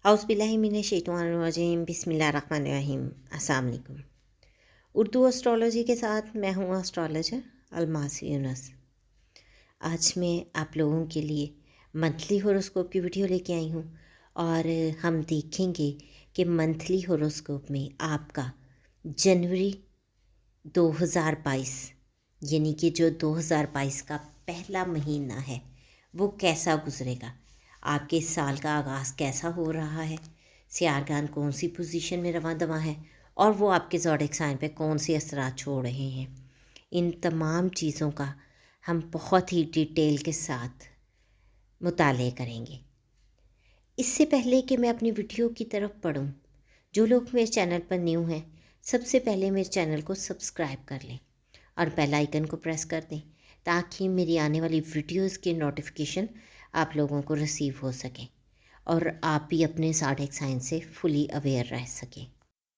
औज़ुबिल्लाहिमिनश्शैतानिर्रजीम बिस्मिल्लाहिर्रहमानिर्रहीम। अस्सलाम वालेकुम। उर्दू एस्ट्रोलॉजी के साथ मैं हूँ एस्ट्रोलॉजर अलमासी यूनुस। आज मैं आप लोगों के लिए मंथली हॉरोस्कोप की वीडियो लेके आई हूँ और हम देखेंगे कि मंथली हॉरोस्कोप में आपका जनवरी 2022 यानी कि जो 2022 का पहला महीना है वो कैसा गुजरेगा, आपके साल का आगाज़ कैसा हो रहा है, सियारगान कौन सी पोजीशन में रवां दवा है और वो आपके ज़ोडिएक साइन पे कौन सी असरात छोड़ रहे हैं। इन तमाम चीज़ों का हम बहुत ही डिटेल के साथ मुताले करेंगे। इससे पहले कि मैं अपनी वीडियो की तरफ बढ़ूं, जो लोग मेरे चैनल पर न्यू हैं सबसे पहले मेरे चैनल को सब्सक्राइब कर लें और बेल आइकन को प्रेस कर दें ताकि मेरी आने वाली वीडियोस के नोटिफिकेशन आप लोगों को रिसीव हो सकें और आप भी अपने ज़ोडिएक साइन से फुली अवेयर रह सकें।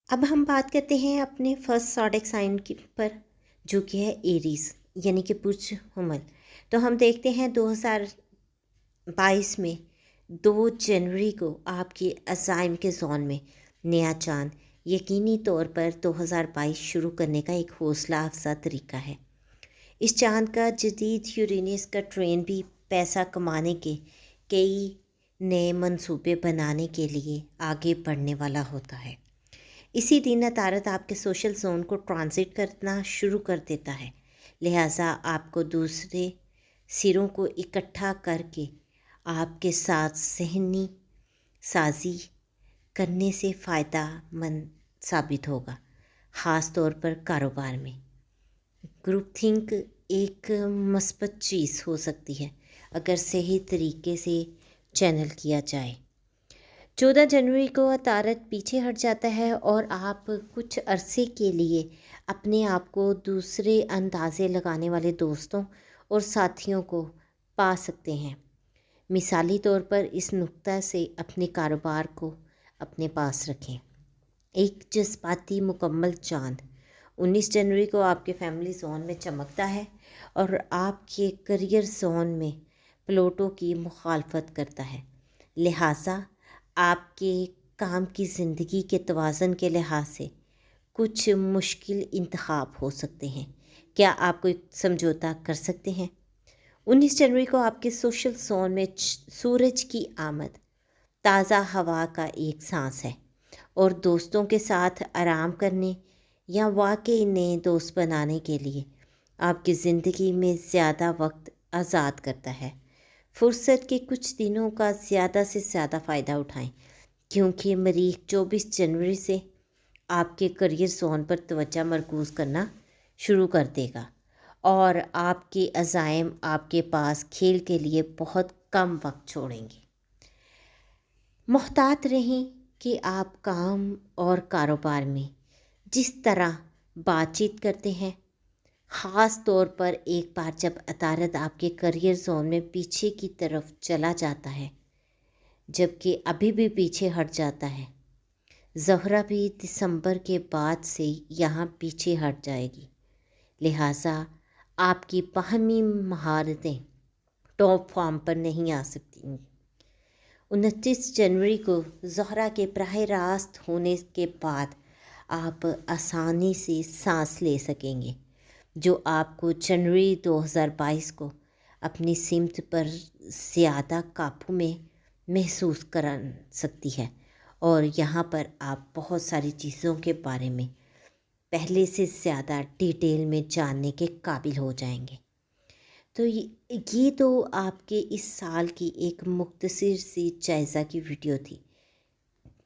अब हम बात करते हैं अपने फर्स्ट ज़ोडिएक साइन की पर, जो कि है एरीज़ यानी कि बुर्ज हुमल। तो हम देखते हैं 2022 में 2 जनवरी को आपके अज़ाइम के जोन में नया चांद यकीनी तौर पर 2022 शुरू करने का एक हौसला अफजा तरीका है। इस चांद का जदीद यूरेनस का ट्रेन भी पैसा कमाने के कई नए मंसूबे बनाने के लिए आगे बढ़ने वाला होता है। इसी दिन अतारत आपके सोशल जोन को ट्रांजिट करना शुरू कर देता है, लिहाजा आपको दूसरे सिरों को इकट्ठा करके आपके साथ ज़हनी साजी करने से फ़ायदा मंद साबित होगा, ख़ास तौर पर कारोबार में। ग्रुप थिंक एक मस्बत चीज़ हो सकती है अगर सही तरीके से चैनल किया जाए। 14 जनवरी को अतारत पीछे हट जाता है और आप कुछ अरसे के लिए अपने आप को दूसरे अंदाज़े लगाने वाले दोस्तों और साथियों को पा सकते हैं। मिसाली तौर पर इस नुक्ता से अपने कारोबार को अपने पास रखें। एक जज्बाती मुकम्मल चांद 19 जनवरी को आपके फैमिली जोन में चमकता है और आपके करियर जोन में प्लूटो की मुखालफत करता है, लिहाजा आपके काम की ज़िंदगी के तवाज़न के लिहाज से कुछ मुश्किल इंतखाब हो सकते हैं। क्या आप कोई समझौता कर सकते हैं? 19 जनवरी को आपके सोशल जोन में सूरज की आमद ताज़ा हवा का एक सांस है और दोस्तों के साथ आराम करने या वाकई नए दोस्त बनाने के लिए आपकी ज़िंदगी में ज़्यादा वक्त आज़ाद करता है। फुर्सत के कुछ दिनों का ज़्यादा से ज़्यादा फ़ायदा उठाएं, क्योंकि मरीख 24 जनवरी से आपके करियर जोन पर तवज्जो मरकूज़ करना शुरू कर देगा और आपके अज़ाइम आपके पास खेल के लिए बहुत कम वक्त छोड़ेंगे। मुहतात रहें कि आप काम और कारोबार में जिस तरह बातचीत करते हैं, ख़ास तौर पर एक बार जब अतारत आपके करियर जोन में पीछे की तरफ चला जाता है, जबकि अभी भी पीछे हट जाता है। ज़हरा भी दिसंबर के बाद से यहाँ पीछे हट जाएगी, लिहाजा आपकी बाहमी महारतें टॉप फॉर्म पर नहीं आ सकती। 29 जनवरी को ज़हरा के बराह रास्त होने के बाद आप आसानी से सांस ले सकेंगे, जो आपको जनवरी 2022 को अपनी सिमत पर ज़्यादा काबू में महसूस करा सकती है और यहाँ पर आप बहुत सारी चीज़ों के बारे में पहले से ज़्यादा डिटेल में जानने के काबिल हो जाएंगे। तो ये तो आपके इस साल की एक मुख्तसर सी जायज़ा की वीडियो थी।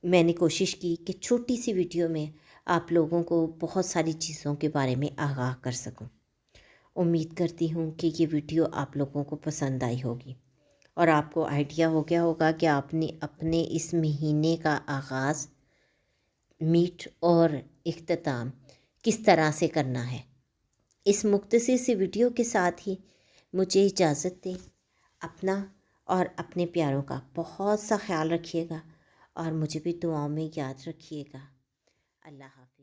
मैंने कोशिश की कि छोटी सी वीडियो में आप लोगों को बहुत सारी चीज़ों के बारे में आगाह कर सकूं। उम्मीद करती हूँ कि ये वीडियो आप लोगों को पसंद आई होगी और आपको आइडिया हो गया होगा कि आपने अपने इस महीने का आगाज़, मीट और इख्तिताम किस तरह से करना है। इस मुख्तसर सी वीडियो के साथ ही मुझे इजाज़त दें। अपना और अपने प्यारों का बहुत सा ख्याल रखिएगा और मुझे भी दुआओं में याद रखिएगा। अल्लाह हाफ़िज़।